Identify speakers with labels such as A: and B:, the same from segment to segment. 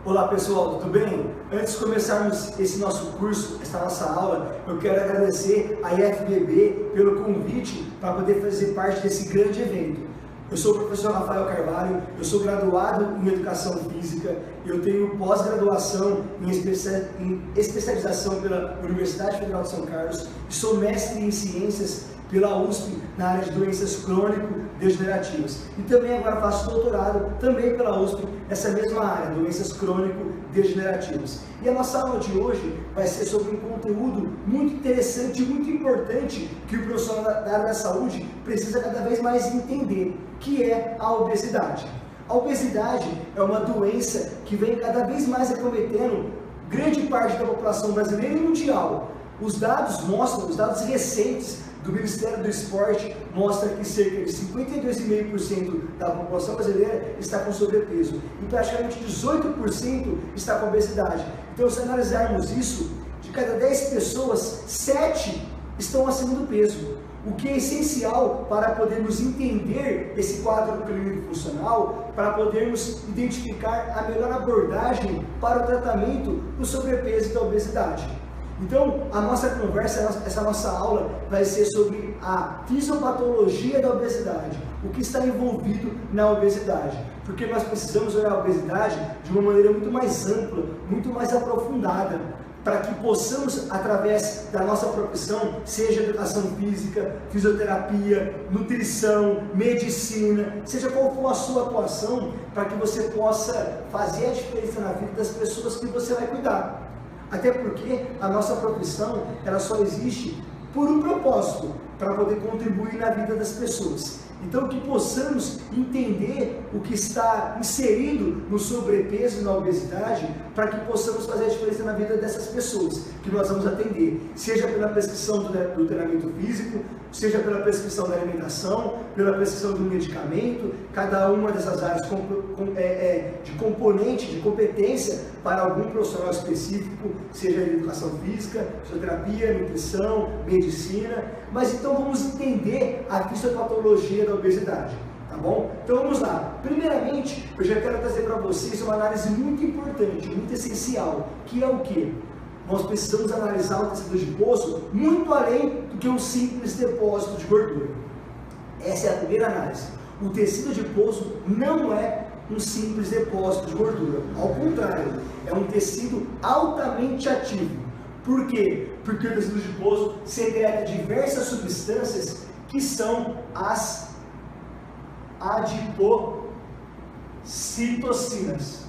A: Olá pessoal, tudo bem? Antes de começarmos esse nosso curso, essa nossa aula, eu quero agradecer a IFBB pelo convite para poder fazer parte desse grande evento. Eu sou o professor Rafael Carvalho, eu sou graduado em Educação Física, eu tenho pós-graduação em especialização pela Universidade Federal de São Carlos e sou mestre em Ciências pela USP na área de doenças crônico-degenerativas. E também agora faço doutorado também pela USP nessa mesma área, doenças crônico-degenerativas. E a nossa aula de hoje vai ser sobre um conteúdo muito interessante e muito importante que o profissional da área da saúde precisa cada vez mais entender, que é a obesidade. A obesidade é uma doença que vem cada vez mais acometendo grande parte da população brasileira e mundial. Os dados mostram, os dados recentes do Ministério do Esporte mostra que cerca de 52,5% da população brasileira está com sobrepeso e praticamente 18% está com obesidade. Então, se analisarmos isso, de cada 10 pessoas, 7 estão acima do peso, o que é essencial para podermos entender esse quadro clínico funcional, para podermos identificar a melhor abordagem para o tratamento do sobrepeso e da obesidade. Então, a nossa conversa, essa nossa aula vai ser sobre a fisiopatologia da obesidade, o que está envolvido na obesidade, porque nós precisamos olhar a obesidade de uma maneira muito mais ampla, muito mais aprofundada, para que possamos, através da nossa profissão, seja educação física, fisioterapia, nutrição, medicina, seja qual for a sua atuação, para que você possa fazer a diferença na vida das pessoas que você vai cuidar. Até porque a nossa profissão, ela só existe por um propósito, para poder contribuir na vida das pessoas. Então, que possamos entender o que está inserido no sobrepeso e na obesidade, para que possamos fazer a diferença na vida dessas pessoas que nós vamos atender, seja pela prescrição do treinamento físico, seja pela prescrição da alimentação, pela prescrição do medicamento, cada uma dessas áreas de componente, de competência para algum profissional específico, seja de educação física, fisioterapia, nutrição, medicina. Mas então vamos entender a fisiopatologia da obesidade, tá bom? Então vamos lá. Primeiramente, eu já quero trazer para vocês uma análise muito importante, muito essencial, que é o quê? Nós precisamos analisar o tecido adiposo muito além do que um simples depósito de gordura. Essa é a primeira análise. O tecido adiposo não é um simples depósito de gordura. Ao contrário, é um tecido altamente ativo. Por quê? Porque o tecido adiposo segrega diversas substâncias que são as adipocitocinas.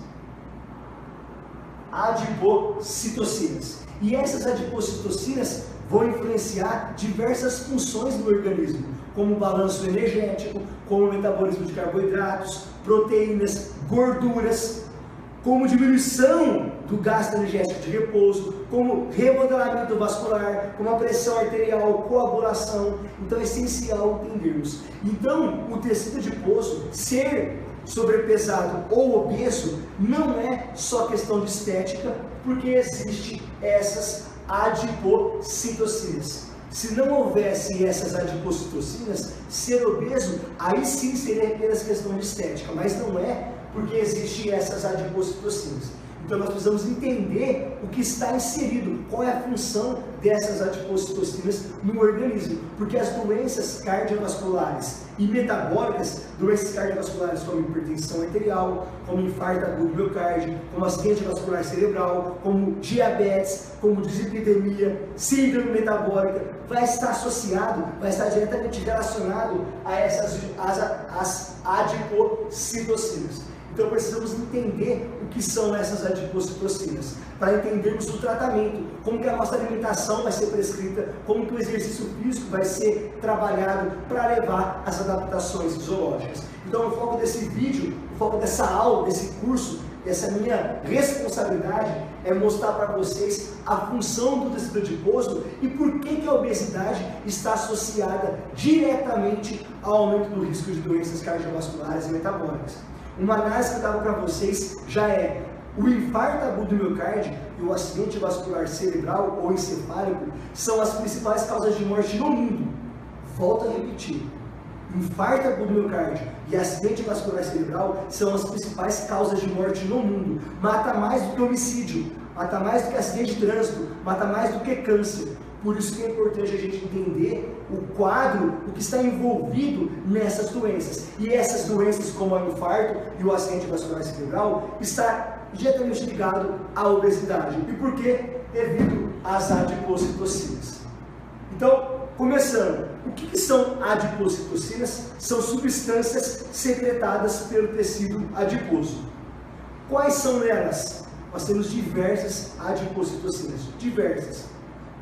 A: E essas adipocitocinas vão influenciar diversas funções do organismo, como o balanço energético, como o metabolismo de carboidratos, proteínas, gorduras, como diminuição do gasto energético de repouso, como remodelamento vascular, como a pressão arterial, coagulação. Então é essencial entendermos. Então, o tecido adiposo ser sobrepesado ou obeso não é só questão de estética, porque existe essas adipocitocinas. Se não houvesse essas adipocitocinas, ser obeso, aí sim seria apenas questão de estética, mas não é, porque existem essas adipocitocinas. Então nós precisamos entender o que está inserido, qual é a função dessas adipocitocinas no organismo, porque as doenças cardiovasculares e metabólicas, doenças cardiovasculares como hipertensão arterial, como infarto agudo do miocárdio, como acidente vascular cerebral, como diabetes, como dislipidemia, síndrome metabólica, vai estar associado, vai estar diretamente relacionado a as adipocitocinas. Então precisamos entender o que são essas adipocitocinas, para entendermos o tratamento, como que a nossa alimentação vai ser prescrita, como que o exercício físico vai ser trabalhado para levar as adaptações fisiológicas. Então o foco desse vídeo, o foco dessa aula, desse curso, essa minha responsabilidade é mostrar para vocês a função do tecido adiposo e por que a obesidade está associada diretamente ao aumento do risco de doenças cardiovasculares e metabólicas. Uma análise que eu dava para vocês já é o infarto agudo do miocárdio e o acidente vascular cerebral ou encefálico são as principais causas de morte no mundo. Volto a repetir. Infarto agudo do miocárdio e acidente vascular cerebral são as principais causas de morte no mundo. Mata mais do que homicídio, mata mais do que acidente de trânsito, mata mais do que câncer. Por isso que é importante a gente entender o quadro, o que está envolvido nessas doenças. E essas doenças, como o infarto e o acidente vascular cerebral, está diretamente ligado à obesidade. E por quê? Devido às adipocitocinas. Então, começando, o que são adipocitocinas? São substâncias secretadas pelo tecido adiposo. Quais são elas? Nós temos diversas adipocitocinas, diversas,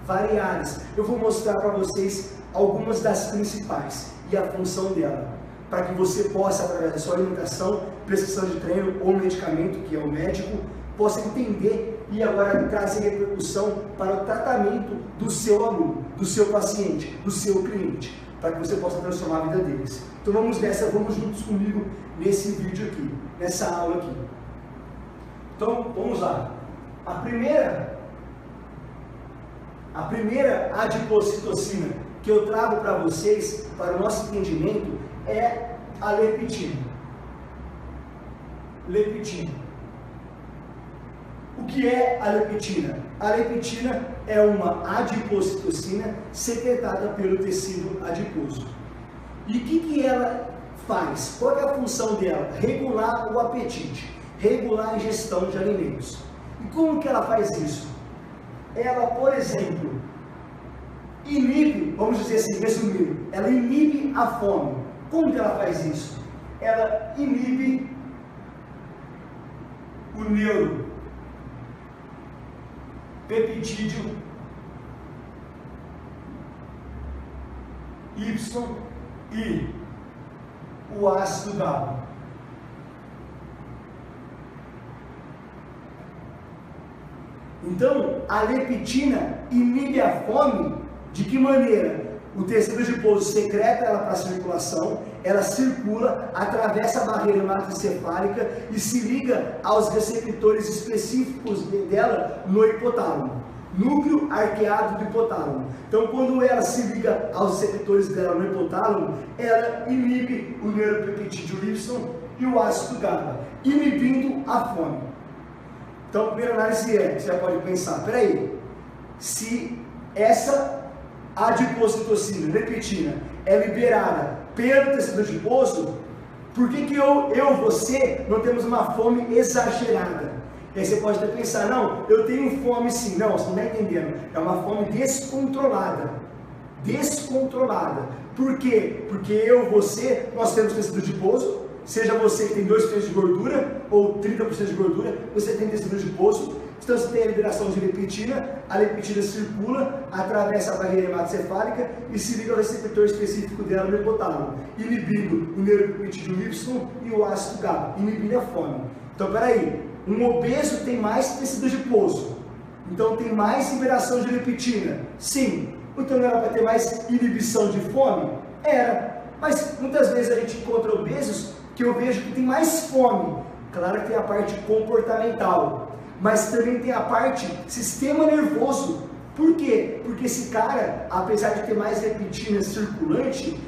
A: variadas. Eu vou mostrar para vocês algumas das principais e a função dela, para que você possa, através da sua alimentação, prescrição de treino ou medicamento, que é o médico, possa entender e agora trazer repercussão para o tratamento do seu aluno, do seu paciente, do seu cliente, para que você possa transformar a vida deles. Então vamos nessa, vamos juntos comigo nesse vídeo aqui, nessa aula aqui. Então vamos lá. A primeira adipocitocina que eu trago para vocês, para o nosso entendimento, é a leptina. Leptina. O que é a leptina? A leptina é uma adipocitocina secretada pelo tecido adiposo. E o que ela faz? Qual é a função dela? Regular o apetite, regular a ingestão de alimentos. E como que ela faz isso? Ela, por exemplo, inibe, vamos dizer assim, resumindo, ela inibe a fome. Como que ela faz isso? Ela inibe o neuropeptídeo Y e o ácido GABA. Então, a leptina inibe a fome de que maneira? O tecido adiposo secreta ela para a circulação, ela circula, atravessa a barreira hematoencefálica e se liga aos receptores específicos dela no hipotálamo, núcleo arqueado do hipotálamo. Então, quando ela se liga aos receptores dela no hipotálamo, ela inibe o neuropeptídeo Y e o ácido GABA, inibindo a fome. Então, a primeira análise é, você já pode pensar, peraí, se essa adipocitocina, leptina, é liberada pelo tecido adiposo, por que você não temos uma fome exagerada? E aí você pode até pensar, não, eu tenho fome sim. Não, você não está entendendo, é uma fome descontrolada. Descontrolada. Por quê? Porque nós temos tecido adiposo, seja você que tem 2% de gordura ou 30% de gordura, você tem tecido adiposo. Então você tem a liberação de leptina, a leptina circula, atravessa a barreira hematocefálica e se liga ao receptor específico dela no hipotálamo, inibindo o neuropeptídeo Y e o ácido GABA, inibindo a fome. Então peraí, um obeso tem mais tecido adiposo, então tem mais liberação de leptina? Sim. Então não era para ter mais inibição de fome? Era. Mas muitas vezes a gente encontra obesos que eu vejo que tem mais fome. Claro que tem a parte comportamental, mas também tem a parte sistema nervoso. Por quê? Porque esse cara, apesar de ter mais leptina circulante,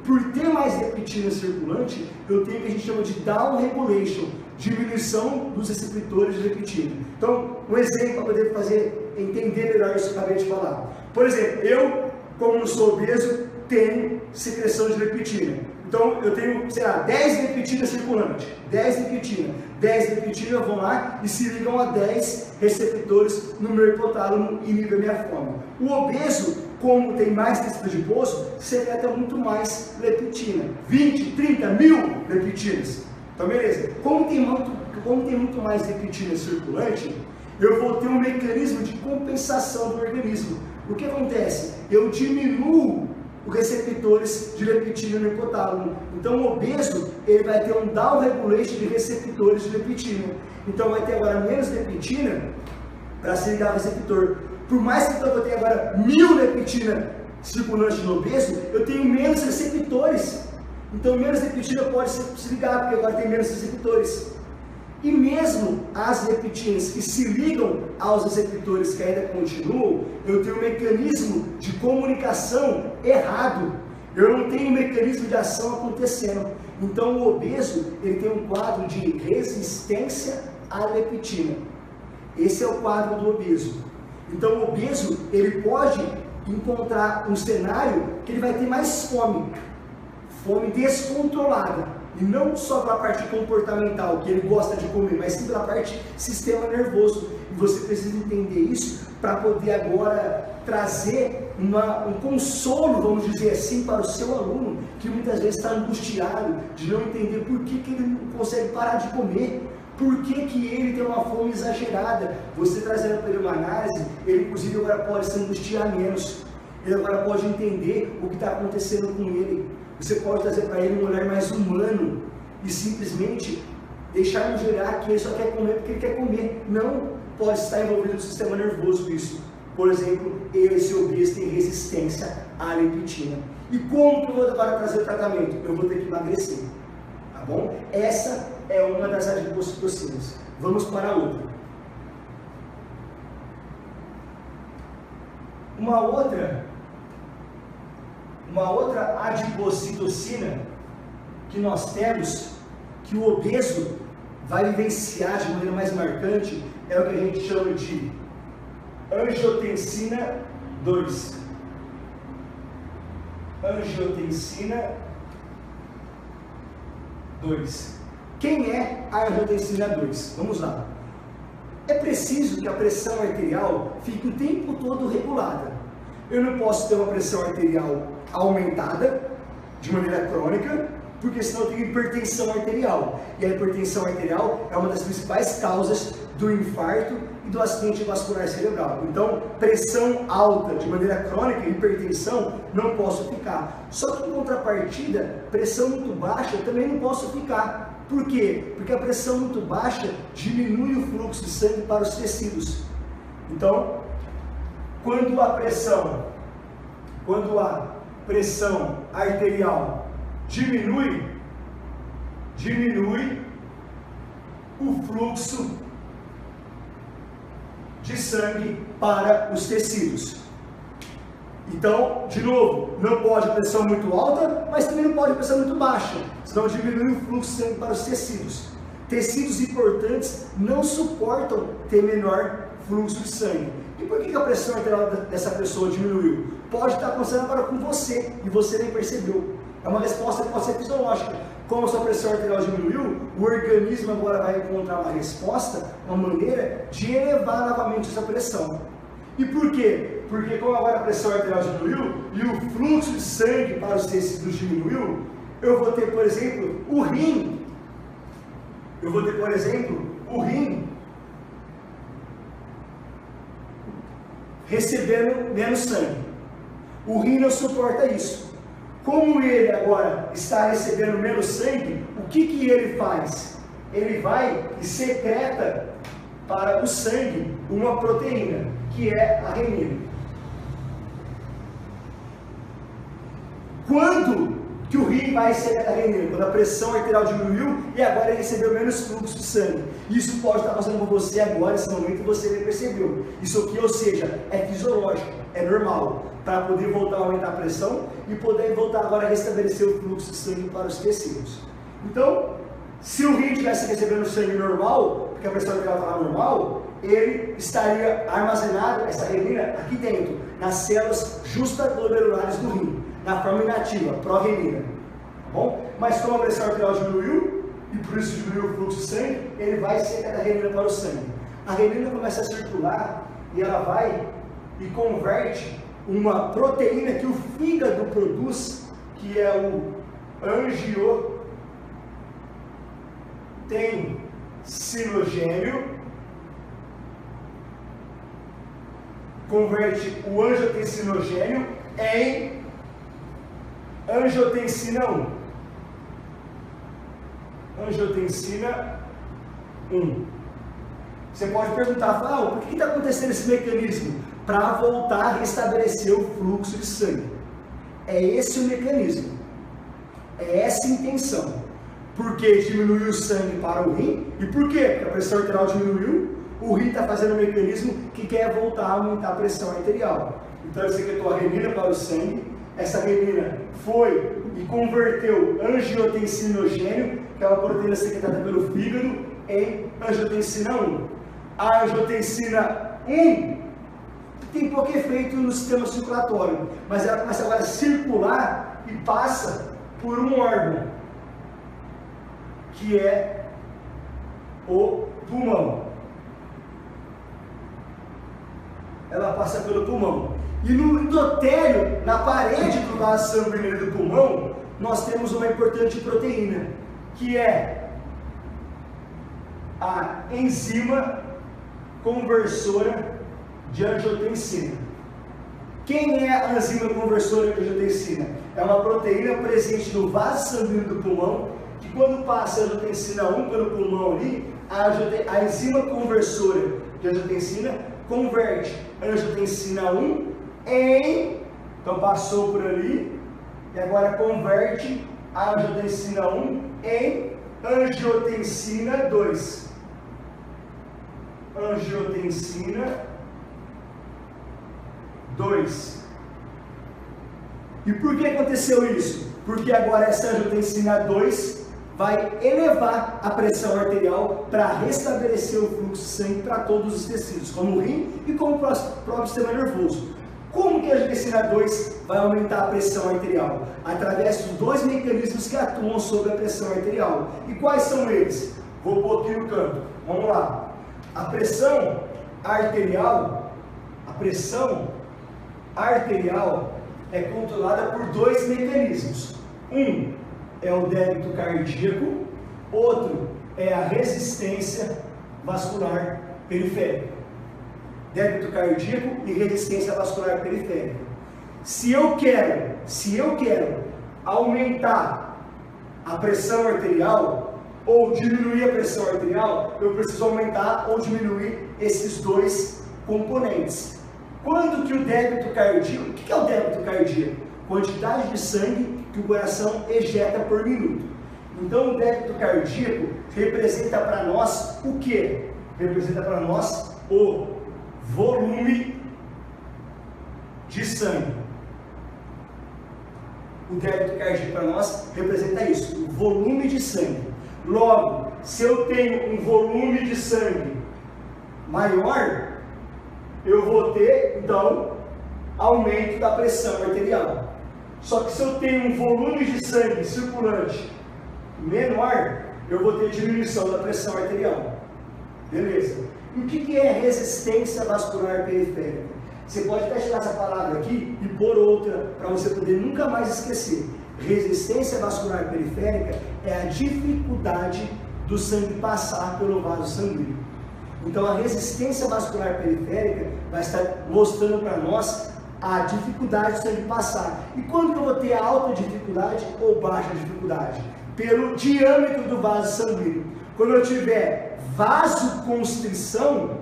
A: por ter mais leptina circulante, eu tenho o que a gente chama de down regulation, diminuição dos receptores de leptina. Então, um exemplo para poder entender melhor isso que eu acabei de falar. Por exemplo, eu, como não sou obeso, tenho secreção de leptina. Então, eu tenho, sei lá, 10 leptinas circulantes, 10 leptinas vão lá e se ligam a 10 receptores no meu hipotálamo e inibem a minha fome. O obeso, como tem mais tecido adiposo, secreta muito mais leptina, 20, 30, 1000 leptinas. Então, beleza. Como tem muito mais leptina circulante, eu vou ter um mecanismo de compensação do organismo. O que acontece? Eu diminuo os receptores de leptina no hipotálamo. Então o obeso, ele vai ter um down regulation de receptores de leptina. Então vai ter agora menos leptina para se ligar ao receptor. Por mais que eu tenha agora 1000 leptina circulante no obeso, eu tenho menos receptores. Então menos leptina pode se ligar, porque agora tem menos receptores. E mesmo as leptinas que se ligam aos receptores que ainda continuam, eu tenho um mecanismo de comunicação errado. Eu não tenho mecanismo de ação acontecendo. Então o obeso, ele tem um quadro de resistência à leptina. Esse é o quadro do obeso. Então o obeso, ele pode encontrar um cenário que ele vai ter mais fome, fome descontrolada, e não só pela parte comportamental, que ele gosta de comer, mas sim pela parte sistema nervoso. E você precisa entender isso para poder agora trazer um consolo, vamos dizer assim, para o seu aluno, que muitas vezes está angustiado de não entender por que ele não consegue parar de comer. Por que ele tem uma fome exagerada? Você trazendo para ele uma análise, ele inclusive agora pode se angustiar menos. Ele agora pode entender o que está acontecendo com ele. Você pode trazer para ele um olhar mais humano e simplesmente deixar no gerar que ele só quer comer porque ele quer comer. Não pode estar envolvido no sistema nervoso isso. Por exemplo, esse obeso tem resistência à leptina. E como que eu vou agora trazer o tratamento? Eu vou ter que emagrecer. Tá bom? Essa é uma das adipocitocinas. Vamos para a outra. Uma outra adipocitocina que nós temos, que o obeso vai vivenciar de maneira mais marcante, é o que a gente chama de angiotensina 2. Angiotensina 2. Quem é a angiotensina 2? Vamos lá. É preciso que a pressão arterial fique o tempo todo regulada. Eu não posso ter uma pressão arterial aumentada de maneira crônica, porque senão eu tenho hipertensão arterial. E a hipertensão arterial é uma das principais causas do infarto e do acidente vascular cerebral. Então, pressão alta de maneira crônica, hipertensão, não posso ficar. Só que em contrapartida, pressão muito baixa também não posso ficar. Por quê? Porque a pressão muito baixa diminui o fluxo de sangue para os tecidos. Então, quando a pressão arterial diminui o fluxo de sangue para os tecidos. Então, de novo, não pode pressão muito alta, mas também não pode pressão muito baixa, senão diminui o fluxo de sangue para os tecidos. Tecidos importantes não suportam ter menor fluxo de sangue. E por que a pressão arterial dessa pessoa diminuiu? Pode estar acontecendo agora com você e você nem percebeu. É uma resposta que pode ser fisiológica. Como a sua pressão arterial diminuiu, o organismo agora vai encontrar uma resposta, uma maneira de elevar novamente essa pressão. E por quê? Porque como agora a pressão arterial diminuiu e o fluxo de sangue para os tecidos diminuiu, eu vou ter, por exemplo, o rim. Recebendo menos sangue. O rim não suporta isso. Como ele agora está recebendo menos sangue, o que ele faz? Ele vai e secreta para o sangue uma proteína, que é a renina. Quando que o rim vai secretar a renina? Quando a pressão arterial diminuiu e agora ele recebeu menos fluxo de sangue. Isso pode estar passando com você agora, nesse momento, e você nem percebeu. Isso aqui, ou seja, é fisiológico, é normal, para poder voltar a aumentar a pressão e poder voltar agora a restabelecer o fluxo de sangue para os tecidos. Então, se o rim estivesse recebendo sangue normal, porque a pressão arterial estava normal, ele estaria armazenado, essa renina, aqui dentro, nas células justaglobulares do rim, na forma inativa, pró-renina, tá bom? Mas como a pressão arterial diminuiu, e por isso diminuiu o fluxo de sangue, ele vai secretar a renina para o sangue. A renina começa a circular e ela vai e converte uma proteína que o fígado produz, que é o angiotensinogênio, converte o angiotensinogênio em angiotensina 1. Angiotensina 1. Você pode perguntar, por que está acontecendo esse mecanismo? Para voltar a restabelecer o fluxo de sangue. É esse o mecanismo. É essa a intenção. Porque diminuiu o sangue para o rim. E por quê? Porque a pressão arterial diminuiu. O rim está fazendo um mecanismo que quer voltar a aumentar a pressão arterial. Então ele secretou a renina para o sangue. essa menina foi e converteu angiotensinogênio, que é uma proteína secretada pelo fígado, em angiotensina 1. A angiotensina 1 tem pouco efeito no sistema circulatório, mas ela começa agora a circular e passa por um órgão, que é o pulmão. Ela passa pelo pulmão. E no endotélio, na parede do vaso sanguíneo do pulmão, nós temos uma importante proteína, que é a enzima conversora de angiotensina. Quem é a enzima conversora de angiotensina? É uma proteína presente no vaso sanguíneo do pulmão, que quando passa a angiotensina 1 pelo pulmão ali, a enzima conversora de angiotensina converte a angiotensina 1 em, então passou por ali, e agora converte a angiotensina 1 em angiotensina 2. Angiotensina 2. E por que aconteceu isso? Porque agora essa angiotensina 2 vai elevar a pressão arterial para restabelecer o fluxo de sangue para todos os tecidos, como o rim e como o próprio sistema nervoso. Como que a angiotensina 2 vai aumentar a pressão arterial? Através dos dois mecanismos que atuam sobre a pressão arterial. E quais são eles? Vou pôr aqui no canto. Vamos lá. A pressão arterial é controlada por dois mecanismos. Um é o débito cardíaco, outro é a resistência vascular periférica. Débito cardíaco e resistência vascular periférica. Se eu quero aumentar a pressão arterial ou diminuir a pressão arterial, eu preciso aumentar ou diminuir esses dois componentes. Quando que o débito cardíaco, o que é o débito cardíaco? Quantidade de sangue que o coração ejeta por minuto. Então o débito cardíaco representa para nós o quê? Representa para nós o volume de sangue. O débito cardíaco para nós representa isso, o volume de sangue. Logo, se eu tenho um volume de sangue maior, eu vou ter, então, aumento da pressão arterial. Só que se eu tenho um volume de sangue circulante menor, eu vou ter diminuição da pressão arterial. Beleza? E o que é resistência vascular periférica? Você pode até tirar essa palavra aqui e pôr outra para você poder nunca mais esquecer. Resistência vascular periférica é a dificuldade do sangue passar pelo vaso sanguíneo. Então a resistência vascular periférica vai estar mostrando para nós a dificuldade do sangue passar. E quando que eu vou ter alta dificuldade ou baixa dificuldade? Pelo diâmetro do vaso sanguíneo. Quando eu tiver vasoconstrição,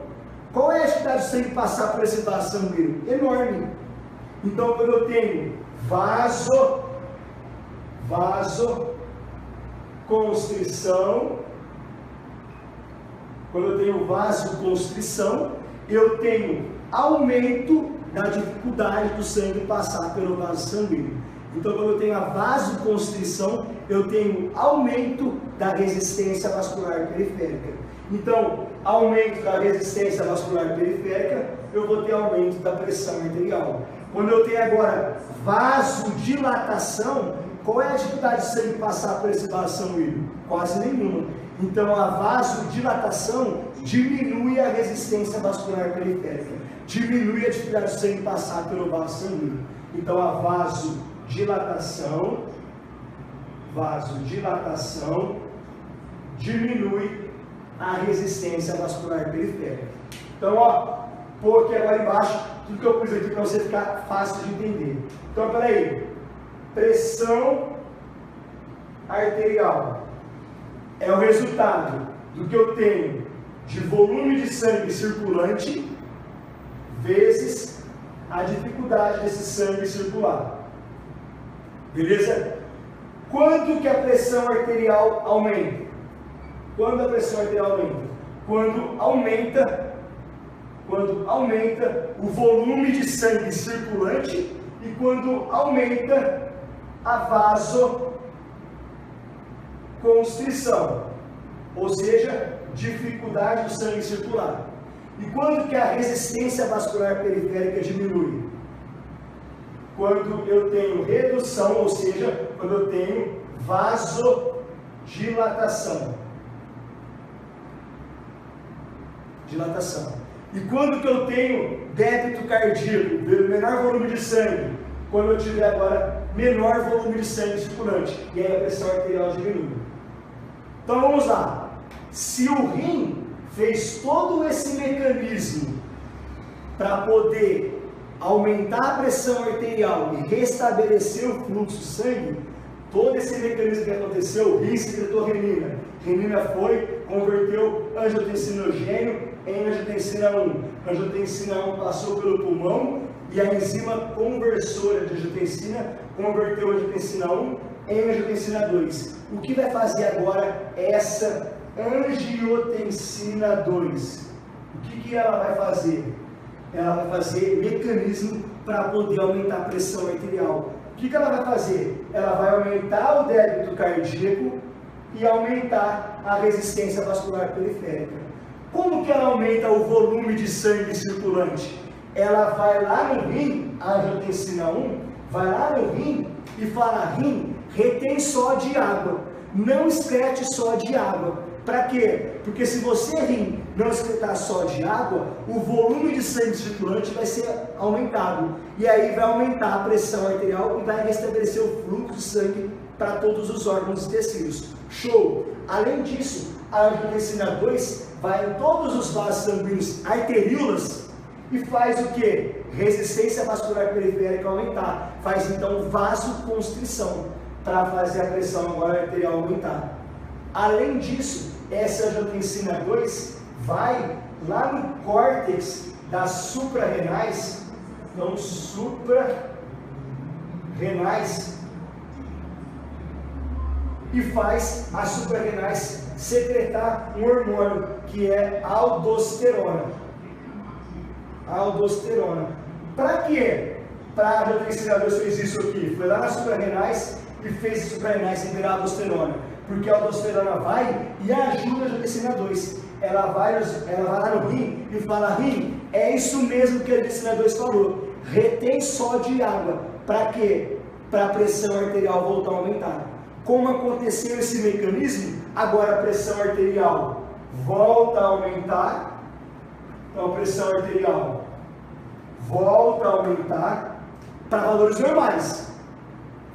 A: qual é a dificuldade do sangue passar por esse vaso sanguíneo? Enorme. Então quando eu tenho vasoconstrição, eu tenho aumento da dificuldade do sangue passar pelo vaso sanguíneo. Então, quando eu tenho a vasoconstrição, eu tenho aumento da resistência vascular periférica. Então, aumento da resistência vascular periférica, eu vou ter aumento da pressão arterial. Quando eu tenho agora vasodilatação, qual é a dificuldade de sangue passar por esse vaso sanguíneo? Quase nenhuma. Então a vasodilatação diminui a resistência vascular periférica, diminui a dificuldade de sangue passar pelo vaso sanguíneo. Então a vasodilatação diminui a resistência vascular periférica. Então, pôr aqui agora embaixo tudo que eu pus aqui para você ficar fácil de entender. Então, peraí. Pressão arterial é o resultado do que eu tenho de volume de sangue circulante vezes a dificuldade desse sangue circular. Beleza? Quando que a pressão arterial aumenta? Quando a pressão arterial aumenta? Quando aumenta o volume de sangue circulante e quando aumenta a vasoconstrição, ou seja, dificuldade do sangue circular. E quando que a resistência vascular periférica diminui? Quando eu tenho redução, ou seja, quando eu tenho vasodilatação. E quando que eu tenho débito cardíaco, menor volume de sangue? Quando eu tiver agora menor volume de sangue circulante, e aí a pressão arterial diminui. Então vamos lá. Se o rim fez todo esse mecanismo para poder aumentar a pressão arterial e restabelecer o fluxo de sangue, todo esse mecanismo que aconteceu, o rim secretou renina. Renina foi, converteu angiotensinogênio em angiotensina 1. Angiotensina 1 passou pelo pulmão e a enzima conversora de angiotensina converteu a angiotensina 1 em angiotensina 2. O que vai fazer agora essa angiotensina 2? O que ela vai fazer? Ela vai fazer mecanismo para poder aumentar a pressão arterial. O que ela vai fazer? Ela vai aumentar o débito cardíaco e aumentar a resistência vascular periférica. Como que ela aumenta o volume de sangue circulante? Ela vai lá no rim, a angiotensina 1, vai lá no rim e fala: rim, retém só de água, não excrete só de água. Para quê? Porque se você rim não excretar só de água, o volume de sangue circulante vai ser aumentado. E aí vai aumentar a pressão arterial e vai restabelecer o fluxo de sangue para todos os órgãos e tecidos. Show! Além disso, a angiotensina 2 vai em todos os vasos sanguíneos arteríolas e faz o que? Resistência vascular periférica aumentar. Faz então vasoconstrição para fazer a pressão agora arterial aumentar. Além disso, essa angiotensina 2 vai lá no córtex das suprarrenais, então suprarrenais, e faz as suprarrenais secretar um hormônio que é aldosterona. Para quê? Para a angiotensina 2 fez isso aqui, foi lá nas suprarrenais e fez as suprarrenais liberar a aldosterona. Porque a aldosterona vai e ajuda a angiotensina 2. Ela vai lá no rim e fala: rim, é isso mesmo que a angiotensina 2 falou. Retém só de água. Para quê? Para a pressão arterial voltar a aumentar. Como aconteceu esse mecanismo, agora a pressão arterial volta a aumentar. Então a pressão arterial volta a aumentar para valores normais.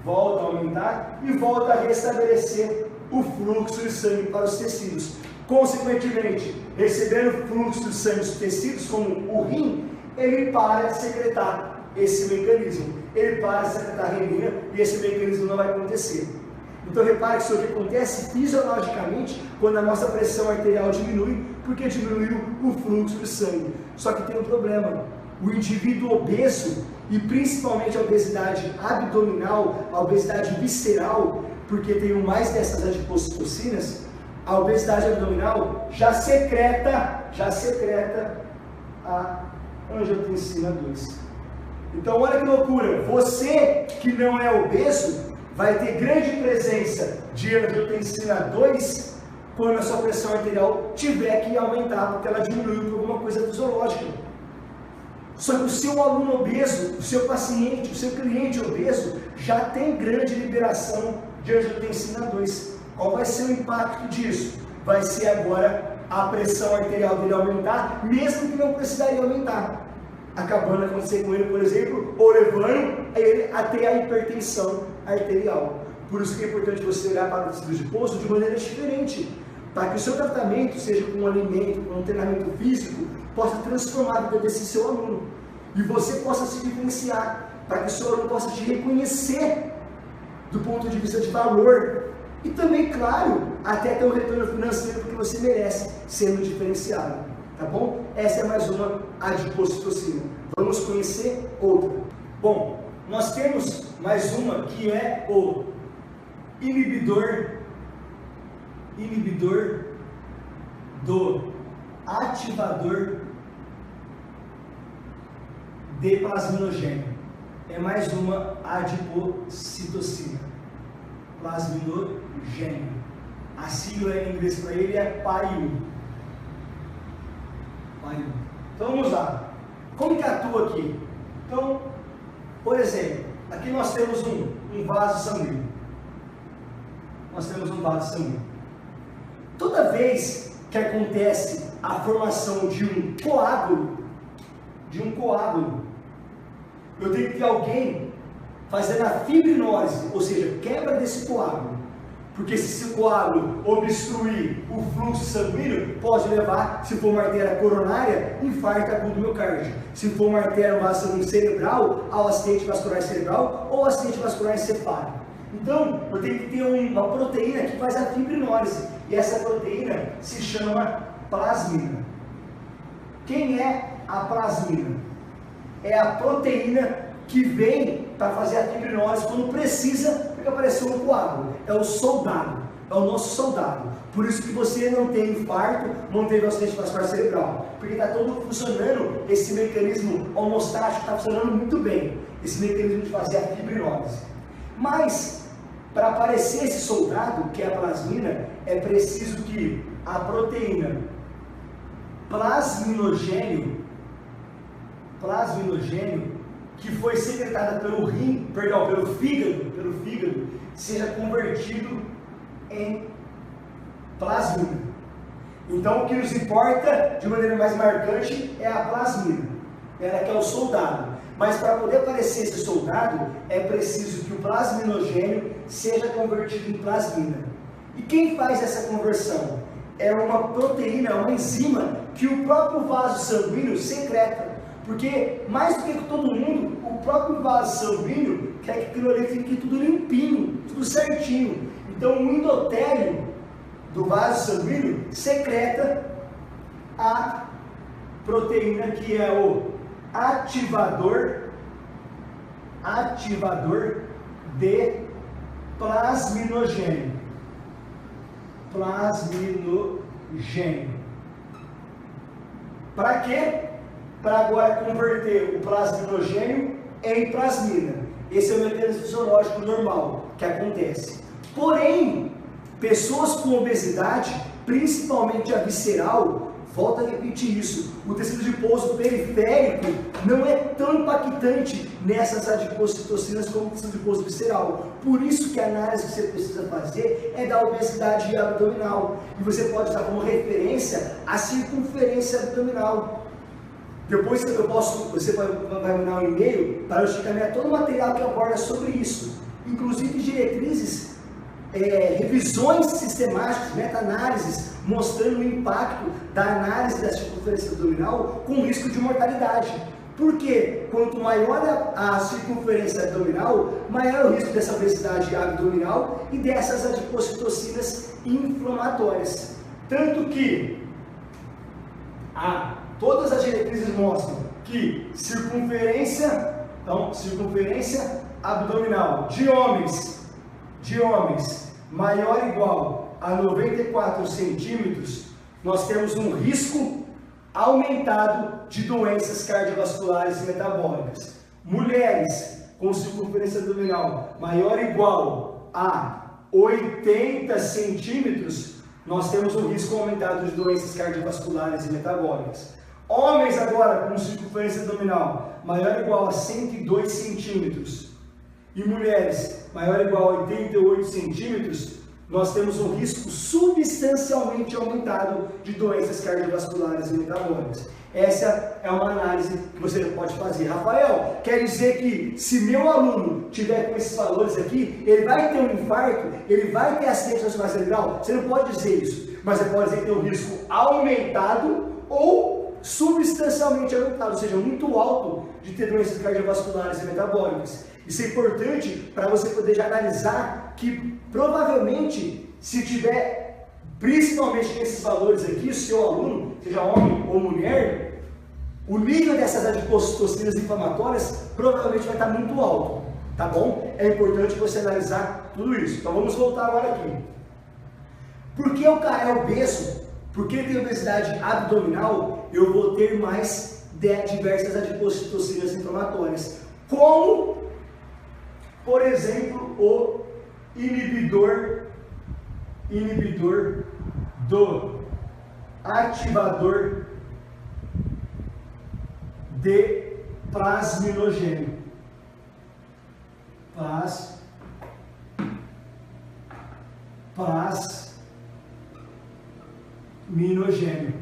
A: Volta a aumentar e volta a restabelecer o fluxo de sangue para os tecidos. Consequentemente, recebendo fluxo de sangue dos tecidos, como o rim, ele para de secretar esse mecanismo. Ele para de secretar renina e esse mecanismo não vai acontecer. Então repare que isso aqui acontece fisiologicamente quando a nossa pressão arterial diminui, porque diminuiu o fluxo de sangue. Só que tem um problema. O indivíduo obeso, e principalmente a obesidade abdominal, a obesidade visceral, porque tem mais dessas adipocitocinas, a obesidade abdominal já secreta a angiotensina 2. Então olha que loucura, você que não é obeso, vai ter grande presença de angiotensina 2 quando a sua pressão arterial tiver que aumentar, porque ela diminuiu por alguma coisa fisiológica. Só que o seu aluno obeso, o seu paciente, o seu cliente obeso, já tem grande liberação de angiotensina 2. Qual vai ser o impacto disso? Vai ser agora a pressão arterial dele aumentar, mesmo que não precisaria aumentar. Acabando de acontecer com ele, por exemplo, ou levando ele até a hipertensão arterial. Por isso que é importante você olhar para o tecido adiposo de maneira diferente, para que o seu tratamento, seja com um alimento, com um treinamento físico, possa transformar a vida desse seu aluno. E você possa se diferenciar, para que o seu aluno possa te reconhecer do ponto de vista de valor. E também, claro, até ter um retorno financeiro que você merece, sendo diferenciado. Tá bom? Essa é mais uma adipocitocina. Vamos conhecer outra. Bom, nós temos mais uma que é o inibidor do ativador de plasminogênio. é mais uma adipocitocina, plasminogênio. A sigla em inglês para ele é PAI-1. Então vamos lá. Como que atua aqui? Então, por exemplo, aqui nós temos um vaso sanguíneo. Toda vez que acontece a formação de um coágulo, eu tenho que ter alguém fazendo a fibrinose, ou seja, quebra desse coágulo. Porque se esse coágulo obstruir o fluxo sanguíneo, pode levar, se for uma artéria coronária, infarto agudo do miocárdio. Se for uma artéria vascular cerebral, ao acidente vascular cerebral ou acidente vascular encefálico. Então, eu tenho que ter uma proteína que faz a fibrinose. E essa proteína se chama plasmina. Quem é a plasmina? É a proteína que vem para fazer a fibrinose quando precisa, porque apareceu um coágulo. É o soldado, é o nosso soldado. Por isso que você não tem infarto, não teve acidente vascular cerebral, porque está todo funcionando, esse mecanismo homostático está funcionando muito bem, esse mecanismo de fazer a fibrinose. Mas, para aparecer esse soldado, que é a plasmina, é preciso que a proteína plasminogênio, que foi secretada pelo fígado, seja convertido em plasmina. Então, o que nos importa, de maneira mais marcante, é a plasmina. Ela que é o soldado. Mas para poder aparecer esse soldado, é preciso que o plasminogênio seja convertido em plasmina. E quem faz essa conversão? É uma proteína, uma enzima, que o próprio vaso sanguíneo secreta. Porque, mais do que todo mundo, o próprio vaso sanguíneo quer que aquilo ali fique tudo limpinho, tudo certinho. Então, o endotélio do vaso sanguíneo secreta a proteína que é o ativador de plasminogênio. Para quê? Para agora converter o plasminogênio em plasmina. Esse é o mecanismo fisiológico normal que acontece. Porém, pessoas com obesidade, principalmente a visceral, volto a repetir isso, o tecido adiposo periférico não é tão impactante nessas adipocitocinas como o tecido adiposo visceral. Por isso que a análise que você precisa fazer é da obesidade abdominal. E você pode usar como referência a circunferência abdominal. Depois você vai mandar um e-mail para eu te encaminhar todo o material que aborda sobre isso, inclusive diretrizes, revisões sistemáticas, meta-análises, mostrando o impacto da análise da circunferência abdominal com risco de mortalidade. Porque quanto maior a circunferência abdominal, maior o risco dessa obesidade abdominal e dessas adipocitocinas inflamatórias. Tanto que todas as diretrizes mostram que circunferência abdominal de homens maior ou igual a 94 centímetros, nós temos um risco aumentado de doenças cardiovasculares e metabólicas. Mulheres com circunferência abdominal maior ou igual a 80 centímetros, nós temos um risco aumentado de doenças cardiovasculares e metabólicas. Homens agora com circunferência abdominal maior ou igual a 102 centímetros e mulheres maior ou igual a 88 centímetros, nós temos um risco substancialmente aumentado de doenças cardiovasculares e metabólicas. Essa é uma análise que você pode fazer. Rafael, quer dizer que se meu aluno tiver com esses valores aqui, ele vai ter um infarto, ele vai ter acidente vascular cerebral? Você não pode dizer isso, mas você pode dizer que tem um risco aumentado ou substancialmente aumentado, ou seja, muito alto de ter doenças cardiovasculares e metabólicas. Isso é importante para você poder já analisar que provavelmente, se tiver principalmente nesses valores aqui, o seu aluno, seja homem ou mulher, o nível dessas adipocitocinas inflamatórias provavelmente vai estar muito alto, tá bom? É importante você analisar tudo isso. Então vamos voltar agora aqui. Por que o cara é obeso? Porque ele tem obesidade abdominal, eu vou ter mais diversas adipocitocinas inflamatórias. como, por exemplo, o inibidor do ativador de plasminogênio. Plasminogênio.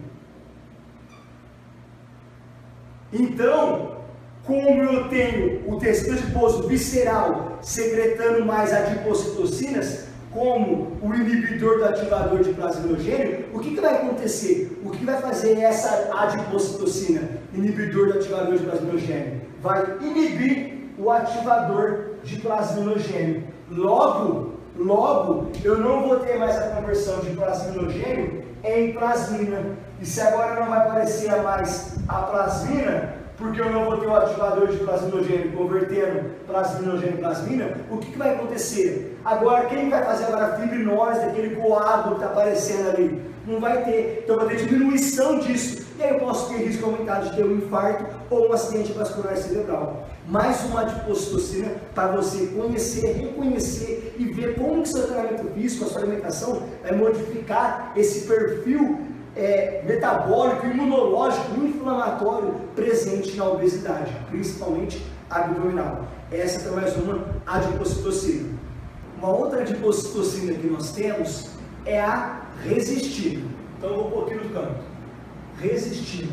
A: Então, como eu tenho o tecido adiposo visceral secretando mais adipocitocinas, como o inibidor do ativador de plasminogênio, o que vai acontecer? O que vai fazer essa adipocitocina, inibidor do ativador de plasminogênio? Vai inibir o ativador de plasminogênio. Logo, eu não vou ter mais a conversão de plasminogênio em plasmina. E se agora não vai aparecer mais a plasmina, porque eu não vou ter o ativador de plasminogênio convertendo plasminogênio em plasmina, o que vai acontecer? Agora, quem vai fazer agora a fibrinose daquele coágulo que está aparecendo ali? Não vai ter. Então, eu vou ter diminuição disso. E aí eu posso ter risco aumentado de ter um infarto ou um acidente vascular cerebral. Mais uma adipocitocina para você conhecer, reconhecer e ver como que seu tratamento físico, a sua alimentação vai modificar esse perfil metabólico, imunológico, inflamatório presente na obesidade, principalmente abdominal. Essa é mais uma adipocitocina. Uma outra adipocitocina que nós temos é a resistina. Então eu vou pôr aqui no canto. Resistina.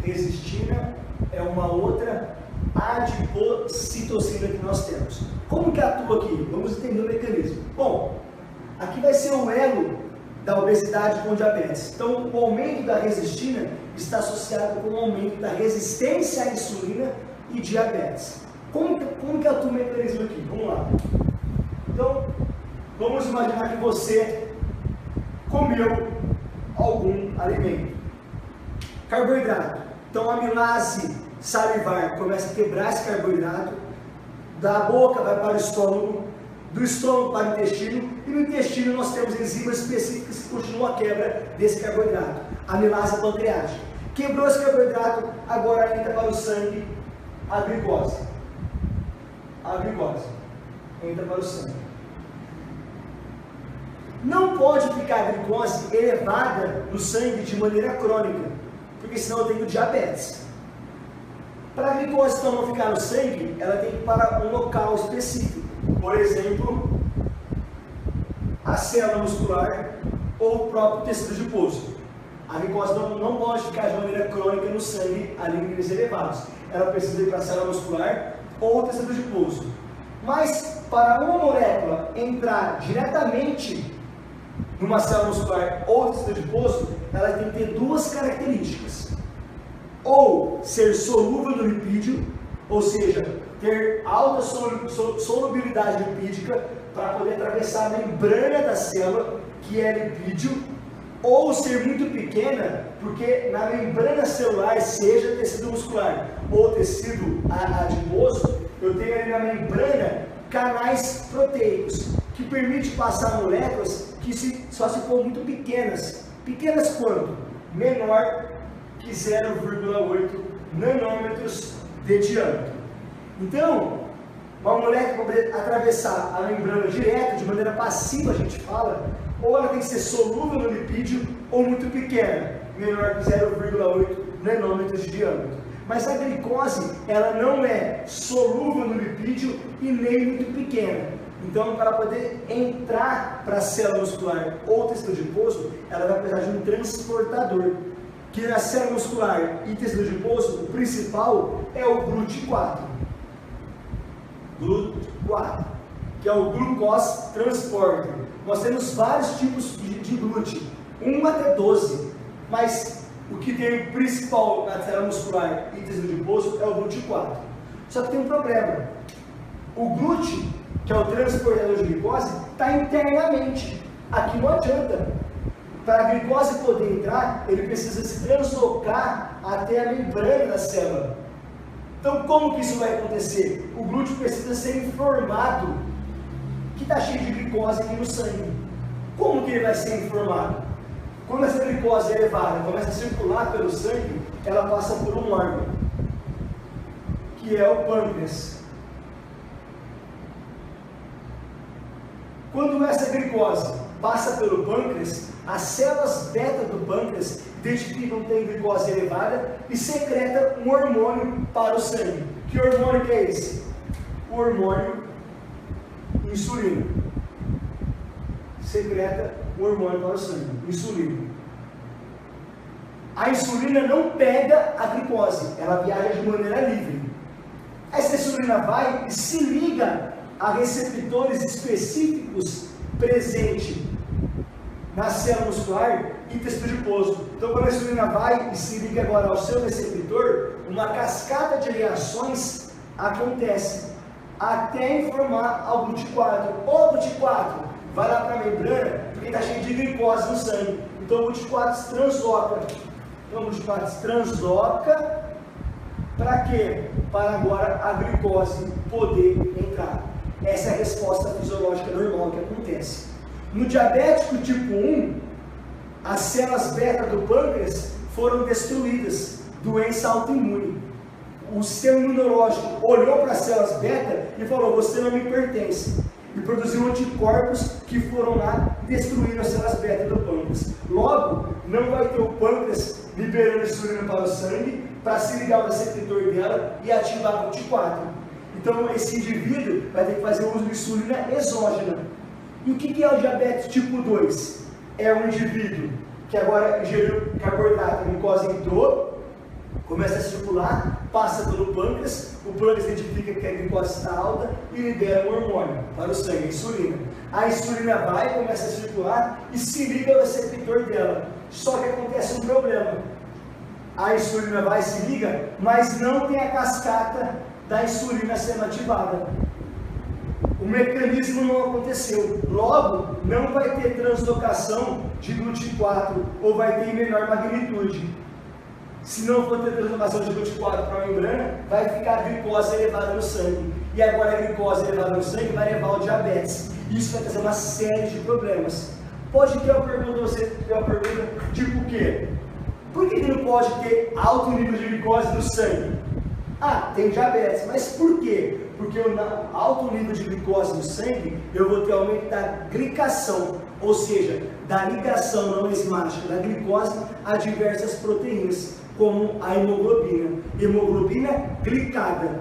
A: Resistina é uma outra adipocitocina que nós temos. Como que atua aqui? Vamos entender o mecanismo. Bom, aqui vai ser o elo da obesidade com diabetes. Então, o aumento da resistina está associado com o aumento da resistência à insulina e diabetes. Como que atua o mecanismo aqui? Vamos lá. Então, vamos imaginar que você comeu algum alimento. Carboidrato. Então, a amilase salivar começa a quebrar esse carboidrato, da boca vai para o estômago, do estômago para o intestino, e no intestino nós temos enzimas específicas que continuam a quebra desse carboidrato, a amilase pancreática. Quebrou esse carboidrato, agora entra para o sangue a glicose. A glicose entra para o sangue. Não pode ficar a glicose elevada no sangue de maneira crônica, porque senão eu tenho diabetes. Para a glicose então não ficar no sangue, ela tem que ir para um local específico. Por exemplo, a célula muscular ou o próprio tecido adiposo. A glicose não pode ficar de maneira crônica no sangue a níveis elevados. Ela precisa ir para a célula muscular ou o tecido adiposo. Mas para uma molécula entrar diretamente numa célula muscular ou tecido adiposo, ela tem que ter duas características. Ou ser solúvel no lipídio, ou seja, ter alta solubilidade lipídica para poder atravessar a membrana da célula, que é lipídio, ou ser muito pequena, porque na membrana celular, seja tecido muscular ou tecido adiposo, eu tenho ali na membrana canais proteicos, que permite passar moléculas que só se for muito pequenas. Pequenas quanto? Menor que 0,8 nanômetros de diâmetro. Então, uma molécula para atravessar a membrana direto, de maneira passiva a gente fala, ou ela tem que ser solúvel no lipídio, ou muito pequena, menor que 0,8 nanômetros de diâmetro. Mas a glicose, ela não é solúvel no lipídio e nem muito pequena. Então, para poder entrar para a célula muscular ou tecido adiposo, ela vai precisar de um transportador. Que na célula muscular e tecido adiposo, o principal é o GLUT4. GLUT4, que é o Glucose Transporter. Nós temos vários tipos de GLUT, 1 até 12, mas o que tem principal na célula muscular e tecido adiposo é o GLUT4. Só que tem um problema. O GLUT, que é o transportador de glicose, está internamente. Aqui não adianta. Para a glicose poder entrar, ele precisa se translocar até a membrana da célula. Então, como que isso vai acontecer? O glúteo precisa ser informado que está cheio de glicose aqui no sangue. Como que ele vai ser informado? Quando essa glicose é elevada, começa a circular pelo sangue, ela passa por um órgão. que é o pâncreas. Quando essa glicose passa pelo pâncreas, as células beta do pâncreas identificam que tem glicose elevada e secreta um hormônio para o sangue. Que hormônio que é esse? O hormônio insulina. Secreta o hormônio para o sangue, insulina. A insulina não pega a glicose, ela viaja de maneira livre. Essa insulina vai e se liga a receptores específicos presentes na célula muscular e tecido adiposo. Então, quando a insulina vai e se liga agora ao seu receptor, uma cascata de reações acontece até informar ao GLUT4. O GLUT4 vai lá para a membrana porque está cheio de glicose no sangue. Então, o GLUT4 se transloca. Então, o GLUT4 se transloca para quê? Para agora a glicose poder entrar. Essa é a resposta fisiológica normal que acontece. No diabético tipo 1, as células beta do pâncreas foram destruídas, doença autoimune. O sistema imunológico olhou para as células beta e falou: você não me pertence. E produziu anticorpos que foram lá destruindo as células beta do pâncreas. Logo, não vai ter o pâncreas liberando insulina para o sangue para se ligar ao receptor dela e ativar o GLUT4. Então, esse indivíduo vai ter que fazer uso de insulina exógena. E o que é o diabetes tipo 2? É um indivíduo que agora ingeriu carboidrato, a glicose entrou, começa a circular, passa pelo pâncreas, o pâncreas identifica que a glicose está alta e libera um hormônio para o sangue, a insulina. A insulina vai, começa a circular e se liga ao receptor dela. Só que acontece um problema. A insulina vai e se liga, mas não tem a cascata da insulina sendo ativada. O mecanismo não aconteceu. Logo, não vai ter translocação de GLUT4 ou vai ter em menor magnitude. Se não for ter translocação de GLUT4 para a membrana, vai ficar a glicose elevada no sangue. E agora a glicose elevada no sangue vai levar ao diabetes. Isso vai trazer uma série de problemas. Pode ter uma pergunta, você ter uma pergunta tipo o quê? Por que não pode ter alto nível de glicose no sangue? Ah, tem diabetes, mas por quê? Porque o alto nível de glicose no sangue, eu vou ter aumento da glicação, ou seja, da ligação não enzimática da glicose a diversas proteínas, como a hemoglobina glicada.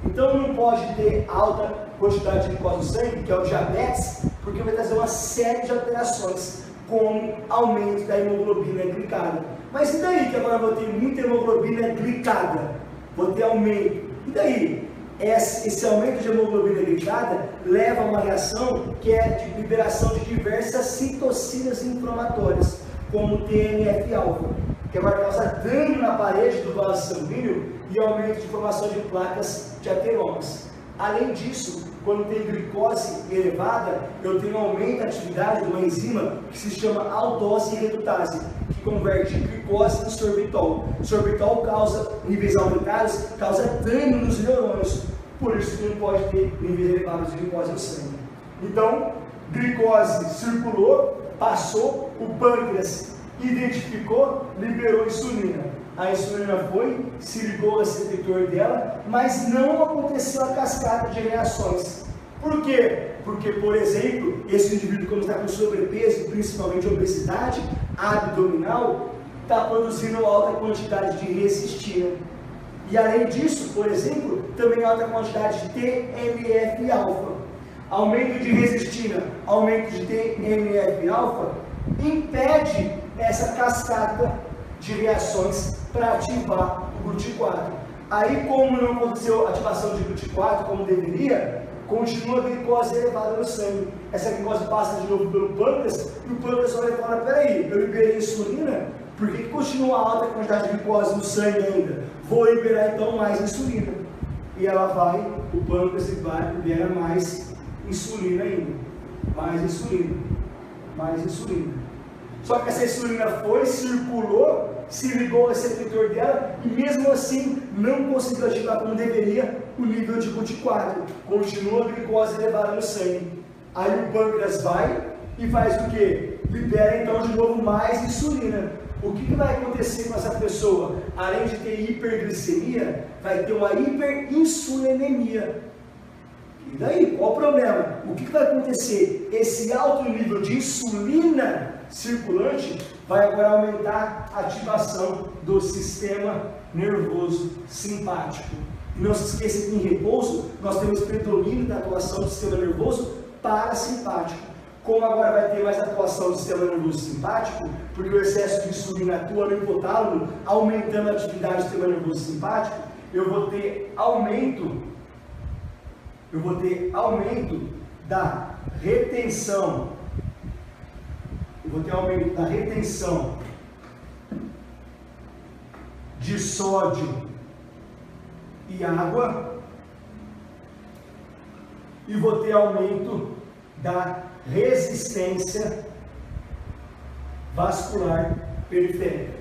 A: Então não pode ter alta quantidade de glicose no sangue, que é o diabetes, porque vai trazer uma série de alterações, como aumento da hemoglobina glicada. Mas e daí que agora eu vou ter muita hemoglobina glicada? Vou ter aumento. E daí? Esse aumento de hemoglobina glicada leva a uma reação que é de liberação de diversas citocinas inflamatórias, como TNF-alfa, que vai causar dano na parede do vaso sanguíneo e aumento de formação de placas de ateromas. Além disso, quando tem glicose elevada, eu tenho aumento da atividade de uma enzima que se chama aldose redutase, que converte glicose em sorbitol. Sorbitol causa níveis aumentados, causa dano nos neurônios, por isso que não pode ter níveis elevados de glicose no sangue. Então, glicose circulou, passou, o pâncreas identificou, liberou insulina. A insulina foi, se ligou ao receptor dela, mas não aconteceu a cascata de reações. Por quê? Porque, por exemplo, esse indivíduo, quando está com sobrepeso, principalmente obesidade abdominal, está produzindo alta quantidade de resistina. E além disso, por exemplo, também alta quantidade de TNF-alfa. Aumento de resistina, aumento de TNF-alfa impede essa cascata de reações para ativar o GLUT4. Aí, como não aconteceu a ativação de GLUT4 como deveria, continua a glicose elevada no sangue. Essa glicose passa de novo pelo pâncreas e o pâncreas olha e fala: peraí, eu liberei insulina, por que continua alta a quantidade de glicose no sangue ainda? Vou liberar então mais insulina. E ela vai, o pâncreas vai, libera mais insulina ainda. Mais insulina. Mais insulina. Só que essa insulina foi, circulou, se ligou ao receptor dela e mesmo assim não conseguiu ativar como deveria o nível de GLUT4. Continua a glicose elevada no sangue. Aí o pâncreas vai, e faz o quê? Libera então de novo mais insulina. O que vai acontecer com essa pessoa? Além de ter hiperglicemia, vai ter uma hiperinsulinemia. E daí, qual o problema? O que vai acontecer? Esse alto nível de insulina circulante vai agora aumentar a ativação do sistema nervoso simpático. E não se esqueça que em repouso nós temos predomínio da atuação do sistema nervoso parasimpático. Como agora vai ter mais atuação do sistema nervoso simpático, porque o excesso de insulina atua no hipotálamo, aumentando a atividade do sistema nervoso simpático, eu vou ter aumento da retenção. De sódio e água, e vou ter aumento da resistência vascular periférica.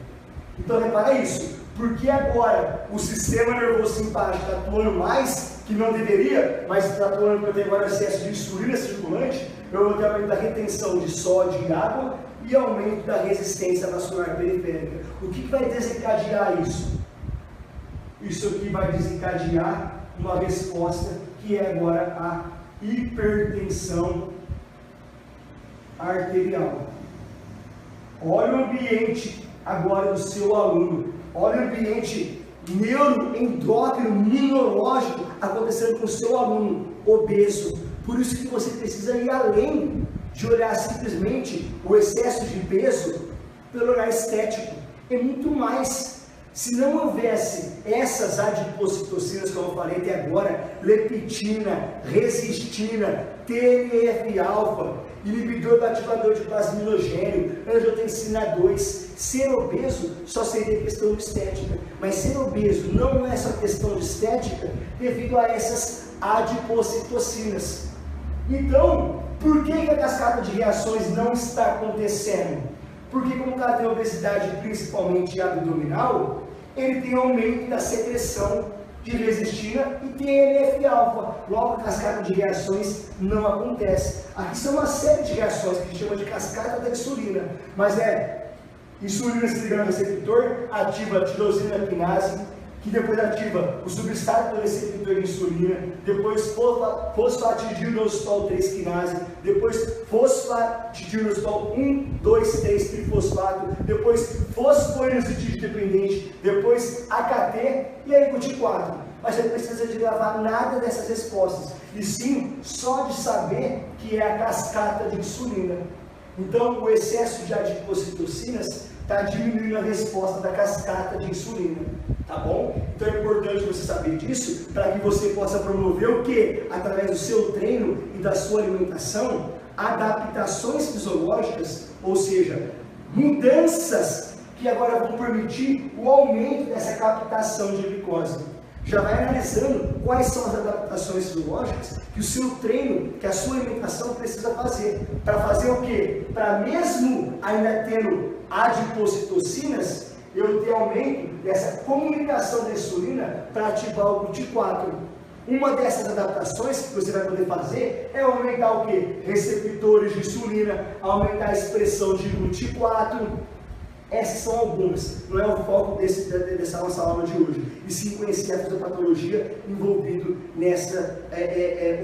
A: Então repara isso, porque agora o sistema nervoso simpático está atuando mais que não deveria, mas está atuando porque eu tenho agora excesso de insulina circulante, eu vou ter aumento da retenção de sódio e água e aumento da resistência vascular periférica. O que vai desencadear isso? Isso aqui vai desencadear uma resposta que é agora a hipertensão arterial. Olha o ambiente agora do seu aluno, olha o ambiente neuroendócrino, imunológico acontecendo com o seu aluno obeso. Por isso que você precisa ir além de olhar simplesmente o excesso de peso pelo olhar estético. É muito mais. Se não houvesse essas adipocitocinas, como eu falei até agora, leptina, resistina, TNF-alfa, inibidor do ativador de plasminogênio, angiotensina 2, ser obeso só seria questão de estética. Mas ser obeso não é só questão de estética devido a essas adipocitocinas. Então, por que a cascata de reações não está acontecendo? Porque como o cara tem obesidade principalmente abdominal, ele tem aumento da secreção de resistina e TNF-alfa. Logo, a cascata de reações não acontece. Aqui são uma série de reações que a gente chama de cascata da insulina, mas é insulina se ligando ao receptor, ativa a tirosina quinase, que depois ativa o substrato do receptor de insulina, depois fosfatidilnositol 3 quinase, depois fosfatidilnositol 1, 2, 3 trifosfato, depois fosfoinositide dependente, depois AKT e aí GUT4. Mas você não precisa de gravar nada dessas respostas, e sim só de saber que é a cascata de insulina. Então, o excesso de adipocitocinas está diminuindo a resposta da cascata de insulina, tá bom? Então é importante você saber disso, para que você possa promover o quê? Através do seu treino e da sua alimentação, adaptações fisiológicas, ou seja, mudanças que agora vão permitir o aumento dessa captação de glicose. Já vai analisando quais são as adaptações fisiológicas que o seu treino, que a sua alimentação precisa fazer. Para fazer o quê? Para mesmo ainda tendo adipocitocinas, eu ter aumento dessa comunicação da insulina para ativar o GUT4. Uma dessas adaptações que você vai poder fazer é aumentar o quê? Receptores de insulina, aumentar a expressão de GUT4. Essas são algumas, não é o foco dessa nossa aula de hoje, e sim conhecer a fisiopatologia envolvido nessa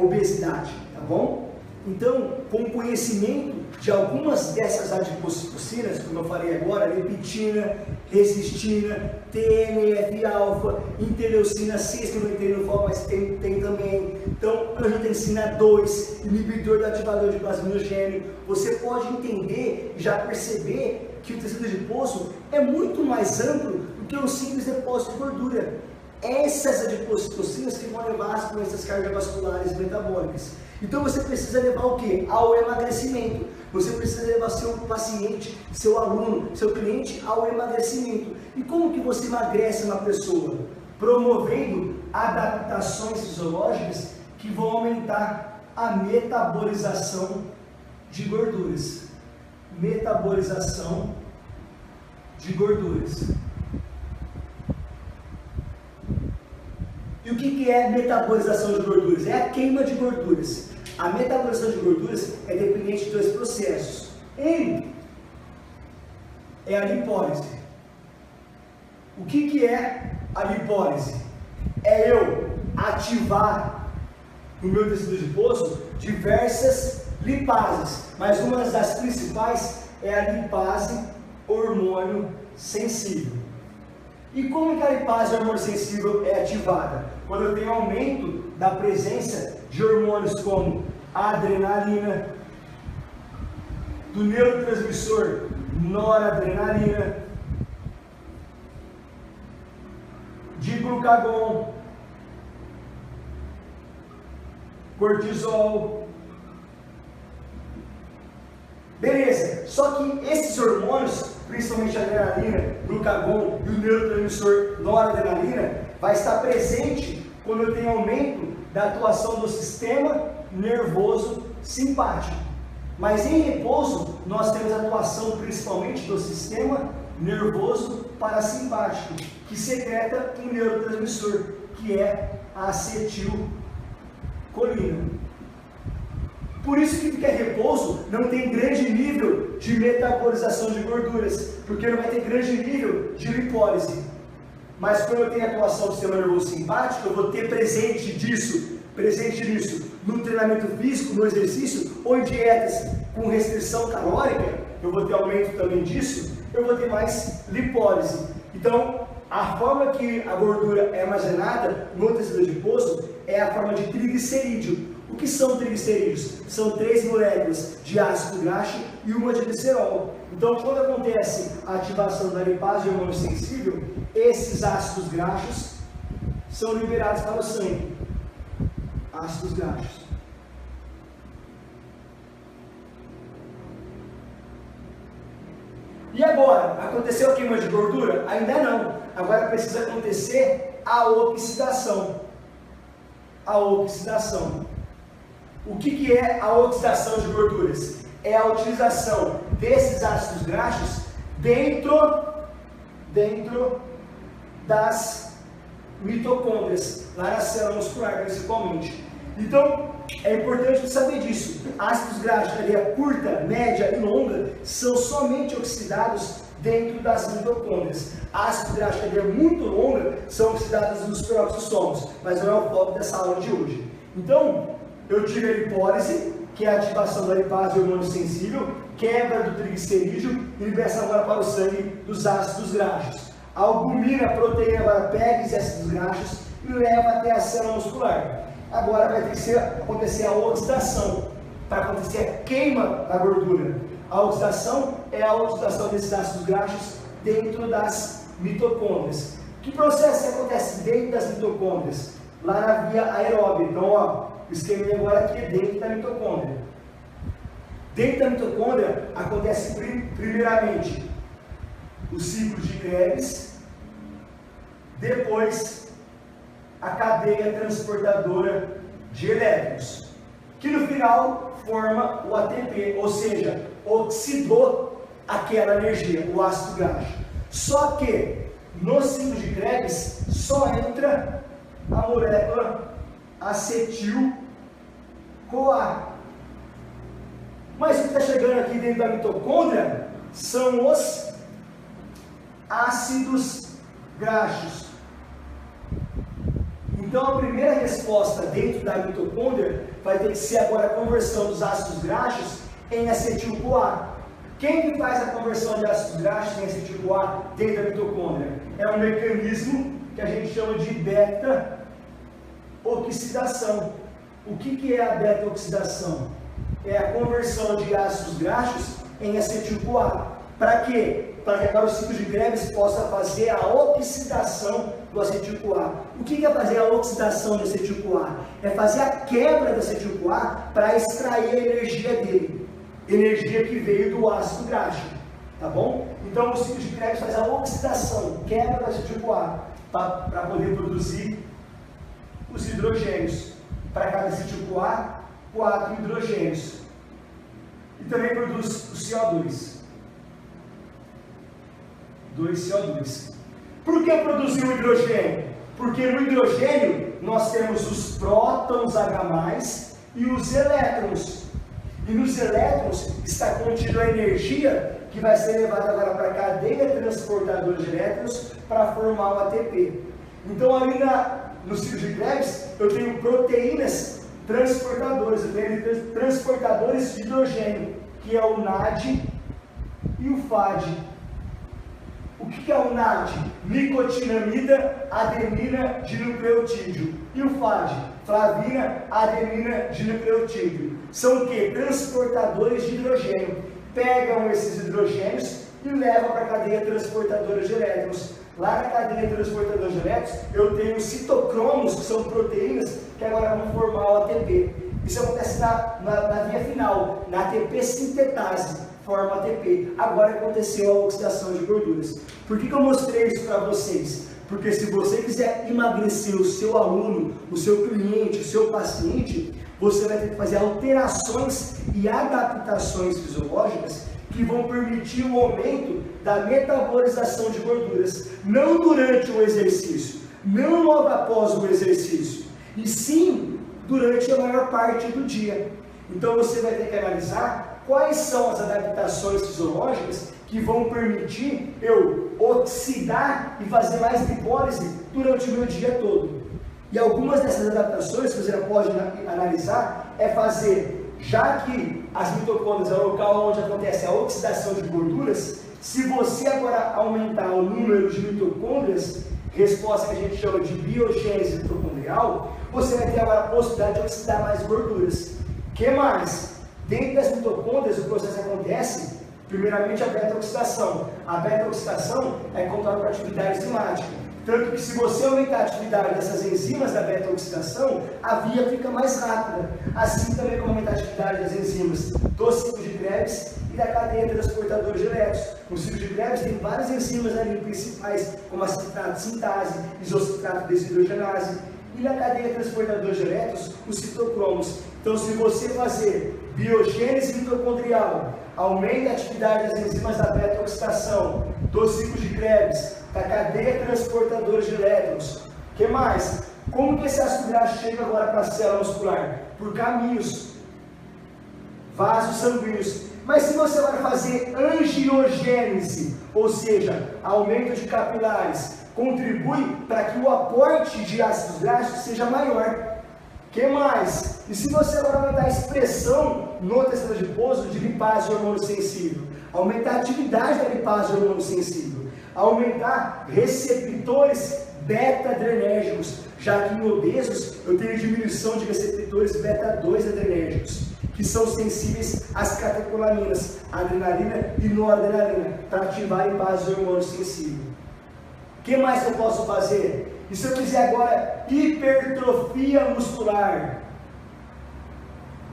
A: obesidade, tá bom? Então, com o conhecimento de algumas dessas adipocitocinas, como eu falei agora, leptina, resistina, TNF-alfa, interleucina 6, que eu não entrei no foco, mas tem também. Então, angiotensina 2, inibidor do ativador de plasminogênio. Você pode entender e já perceber que o tecido adiposo é muito mais amplo do que um simples depósito de gordura. Essas adipocitocinas que vão levar às doenças cardiovasculares e metabólicas. Então você precisa levar o quê? Ao emagrecimento. Você precisa levar seu paciente, seu aluno, seu cliente ao emagrecimento. E como que você emagrece uma pessoa? Promovendo adaptações fisiológicas que vão aumentar a metabolização de gorduras. Metabolização de gorduras. E o que é metabolização de gorduras? É a queima de gorduras. a metabolização de gorduras é dependente de dois processos. Um é a lipólise. O que é a lipólise? É eu ativar no meu tecido adiposo diversas lipases, mas uma das principais é a lipase hormônio sensível. E como que a lipase hormônio sensível é ativada? Quando eu tenho aumento da presença de hormônios como a adrenalina, do neurotransmissor noradrenalina, de glucagon, cortisol. Beleza, só que esses hormônios, principalmente a adrenalina, glucagon e o neurotransmissor noradrenalina, vai estar presente quando eu tenho aumento da atuação do sistema nervoso simpático. Mas em repouso, nós temos a atuação principalmente do sistema nervoso parasimpático, que secreta um neurotransmissor, que é a acetilcolina. Por isso que fica em repouso não tem grande nível de metabolização de gorduras, porque não vai ter grande nível de lipólise. Mas quando eu tenho atuação do sistema nervoso simpático, eu vou ter presente nisso, no treinamento físico, no exercício, ou em dietas com restrição calórica, eu vou ter aumento também disso, eu vou ter mais lipólise. Então, a forma que a gordura é armazenada no tecido adiposo é a forma de triglicerídeo. O que são triglicerídeos? São 3 moléculas de ácido graxo e uma de glicerol. Então, quando acontece a ativação da lipase hormônio sensível, esses ácidos graxos são liberados para o sangue. Ácidos graxos. E agora? Aconteceu a queima de gordura? Ainda não. Agora precisa acontecer a oxidação. A oxidação. O que é a oxidação de gorduras? É a utilização desses ácidos graxos dentro das mitocôndrias, lá na célula muscular principalmente. Então, é importante saber disso. Ácidos graxos de cadeia curta, média e longa são somente oxidados dentro das mitocôndrias. Ácidos graxos de cadeia muito longa são oxidados nos peroxissomos, mas não é o foco dessa aula de hoje. Então, eu tive a lipólise, que é a ativação da lipase hormônio sensível, quebra do triglicerídeo e liberação agora para o sangue dos ácidos graxos. A albumina, a proteína, agora pega esses ácidos graxos e leva até a célula muscular. Agora vai ter que acontecer a oxidação, para acontecer a queima da gordura. A oxidação é a oxidação desses ácidos graxos dentro das mitocôndrias. Que processo acontece dentro das mitocôndrias? Lá na via aeróbica. Então, ó, o esquema agora aqui é dentro da mitocôndria. Dentro da mitocôndria acontece primeiramente o ciclo de Krebs, depois a cadeia transportadora de elétrons, que no final forma o ATP, ou seja, oxidou aquela energia, o ácido graxo. Só que no ciclo de Krebs só entra a molécula acetil-CoA. Mas o que está chegando aqui dentro da mitocôndria são os ácidos graxos. Então a primeira resposta dentro da mitocôndria vai ter que ser agora a conversão dos ácidos graxos em acetil-CoA. Quem que faz a conversão de ácidos graxos em acetil-CoA dentro da mitocôndria? É um mecanismo que a gente chama de beta-oxidação. O que é a beta-oxidação? É a conversão de ácidos graxos em acetil-CoA. Para quê? Para que agora o ciclo de Krebs possa fazer a oxidação do acetil-CoA. O que é fazer a oxidação do acetil-CoA? É fazer a quebra do acetil-CoA para extrair a energia dele. Energia que veio do ácido graxo. Tá bom? Então o ciclo de Krebs faz a oxidação, quebra do acetil-CoA, para poder produzir os hidrogênios. Para cada acetil-CoA, 4 hidrogênios. E também produz o CO2. 2 CO2. Por que produzir o hidrogênio? Porque no hidrogênio nós temos os prótons H+, e os elétrons. E nos elétrons está contida a energia que vai ser levada agora para a cadeia transportadora de elétrons para formar o ATP. Então ali no ciclo de Krebs eu tenho proteínas transportadoras, eu tenho transportadores de hidrogênio, que é o NAD e o FAD. O que é o NAD? Nicotinamida, adenina, dinucleotídeo. E o FAD? Flavina, adenina, dinucleotídeo. São o que? Transportadores de hidrogênio. Pegam esses hidrogênios e levam para a cadeia transportadora de elétrons. Lá na cadeia transportadora de elétrons, eu tenho citocromos, que são proteínas, que agora vão formar o ATP. Isso acontece na via final, na ATP sintetase, forma ATP. Agora aconteceu a oxidação de gorduras. Por que eu mostrei isso para vocês? Porque se você quiser emagrecer o seu aluno, o seu cliente, o seu paciente, você vai ter que fazer alterações e adaptações fisiológicas que vão permitir o aumento da metabolização de gorduras, não durante o exercício, não logo após o exercício, e sim durante a maior parte do dia. Então você vai ter que analisar quais são as adaptações fisiológicas que vão permitir eu oxidar e fazer mais lipólise durante o meu dia todo. E algumas dessas adaptações que você pode analisar é fazer, já que as mitocôndrias é o local onde acontece a oxidação de gorduras, se você agora aumentar o número de mitocôndrias, resposta que a gente chama de biogênese mitocondrial, você vai ter agora a possibilidade de oxidar mais gorduras. O que mais? Dentro das mitocôndrias o processo acontece, primeiramente a beta-oxidação. A beta-oxidação é controlada por atividade enzimática. Tanto que se você aumentar a atividade dessas enzimas da beta-oxidação, a via fica mais rápida. Assim também como aumentar a atividade das enzimas do ciclo de Krebs e da cadeia transportadora de elétrons. No ciclo de Krebs tem várias enzimas ali principais, como a citrato sintase, isocitrato desidrogenase. E na cadeia transportadora de elétrons, os citocromos. Então, se você fazer biogênese mitocondrial, aumenta a atividade das enzimas da beta-oxidação, do ciclo de Krebs, da cadeia transportadora de elétrons. O que mais? Como que esse ácido graxo chega agora para a célula muscular? Por caminhos, vasos sanguíneos. Mas se você vai fazer angiogênese, ou seja, aumento de capilares, contribui para que o aporte de ácidos graxos seja maior. O que mais? E se você agora aumentar a expressão no tecido adiposo de lipase de hormônio sensível, aumentar a atividade da lipase de hormônio sensível, aumentar receptores beta-adrenérgicos, já que em obesos eu tenho diminuição de receptores beta-2 adrenérgicos, que são sensíveis às catecolaminas, adrenalina e noradrenalina, para ativar a lipase de hormônio sensível. O que mais eu posso fazer? E se eu fizer agora hipertrofia muscular?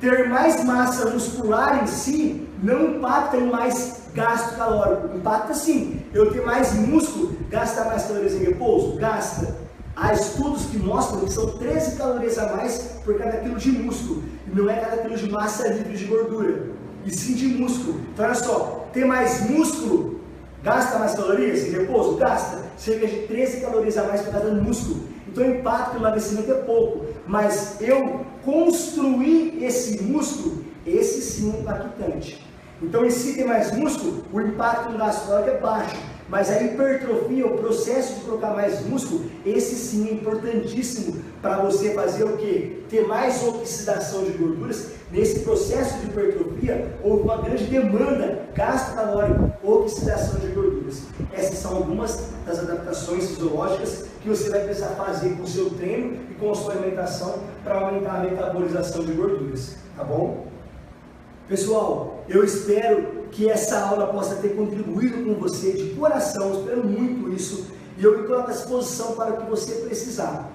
A: Ter mais massa muscular em si não impacta em mais gasto calórico. Impacta sim. Eu ter mais músculo, gasta mais calorias em repouso? Gasta. Há estudos que mostram que são 13 calorias a mais por cada quilo de músculo. E não é cada quilo de massa livre de gordura, e sim de músculo. Então olha só, ter mais músculo gasta mais calorias em repouso? Gasta. Cerca de 13 calorias a mais por cada músculo. Então o impacto do emagrecimento é pouco. Mas eu construir esse músculo, esse sim é impactante. Então em si ter mais músculo, o impacto no gasto calórico é baixo. Mas a hipertrofia, o processo de colocar mais músculo, esse sim é importantíssimo para você fazer o quê? Ter mais oxidação de gorduras. Nesse processo de hipertrofia, houve uma grande demanda, gasto calórico, oxidação de gorduras. Essas são algumas das adaptações fisiológicas que você vai precisar fazer com o seu treino e com a sua alimentação para aumentar a metabolização de gorduras, tá bom? Pessoal, eu espero que essa aula possa ter contribuído com você de coração, espero muito isso, e eu me coloco à disposição para o que você precisar.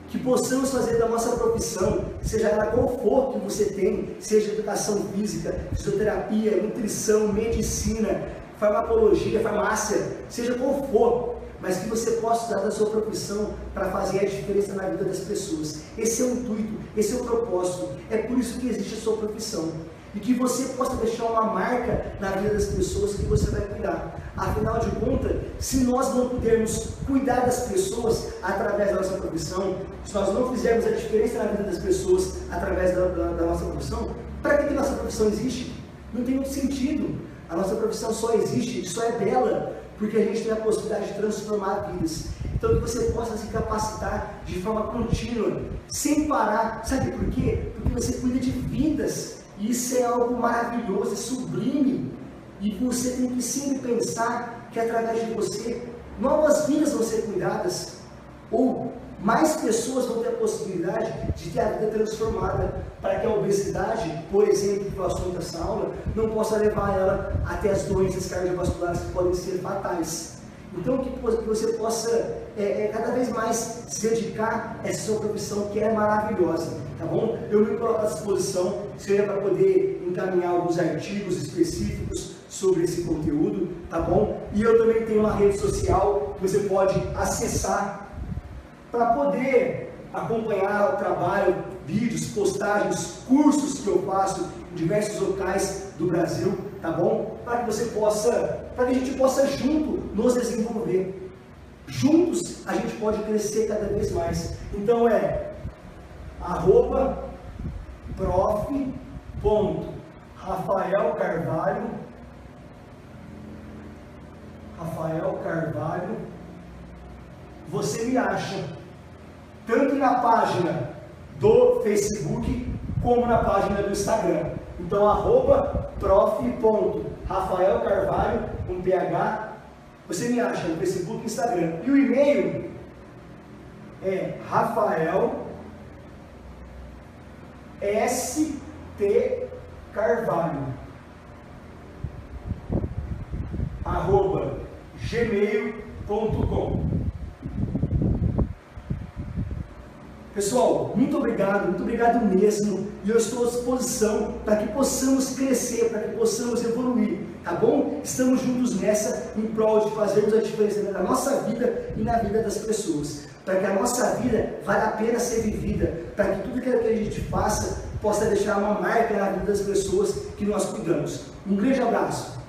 A: Que possamos fazer da nossa profissão, seja ela qual for que você tem, seja educação física, fisioterapia, nutrição, medicina, farmacologia, farmácia, seja qual for, mas que você possa usar da sua profissão para fazer a diferença na vida das pessoas. Esse é o intuito, esse é o propósito, é por isso que existe a sua profissão. e que você possa deixar uma marca na vida das pessoas que você vai cuidar. Afinal de contas, se nós não pudermos cuidar das pessoas através da nossa profissão, se nós não fizermos a diferença na vida das pessoas através da nossa profissão, para que nossa profissão existe? Não tem muito sentido. A nossa profissão só existe, só é bela, porque a gente tem a possibilidade de transformar vidas. Então que você possa se capacitar de forma contínua, sem parar. Sabe por quê? Porque você cuida de vidas. E isso é algo maravilhoso, é sublime. E você tem que sempre pensar que através de você, novas vidas vão ser cuidadas. Ou mais pessoas vão ter a possibilidade de ter a vida transformada, para que a obesidade, por exemplo, que foi o assunto dessa aula, não possa levar ela até as doenças cardiovasculares que podem ser fatais. Então, que você possa cada vez mais se dedicar a essa sua profissão, que é maravilhosa, tá bom? Eu me coloco à disposição, seja para poder encaminhar alguns artigos específicos sobre esse conteúdo, tá bom? E eu também tenho uma rede social que você pode acessar para poder acompanhar o trabalho, vídeos, postagens, cursos que eu faço em diversos locais do Brasil, tá bom? Para que a gente possa junto nos desenvolver. Juntos a gente pode crescer cada vez mais. Então Rafael Carvalho, você me acha tanto na página do Facebook como na página do Instagram. Então @prof.rafaelcarvalho com PH, você me acha no Facebook e Instagram. E o e-mail é rafaelstcarvalho@gmail.com. Pessoal, muito obrigado mesmo, e eu estou à disposição para que possamos crescer, para que possamos evoluir, tá bom? Estamos juntos nessa, em prol de fazermos a diferença na nossa vida e na vida das pessoas, para que a nossa vida valha a pena ser vivida, para que tudo que a gente faça possa deixar uma marca na vida das pessoas que nós cuidamos. Um grande abraço!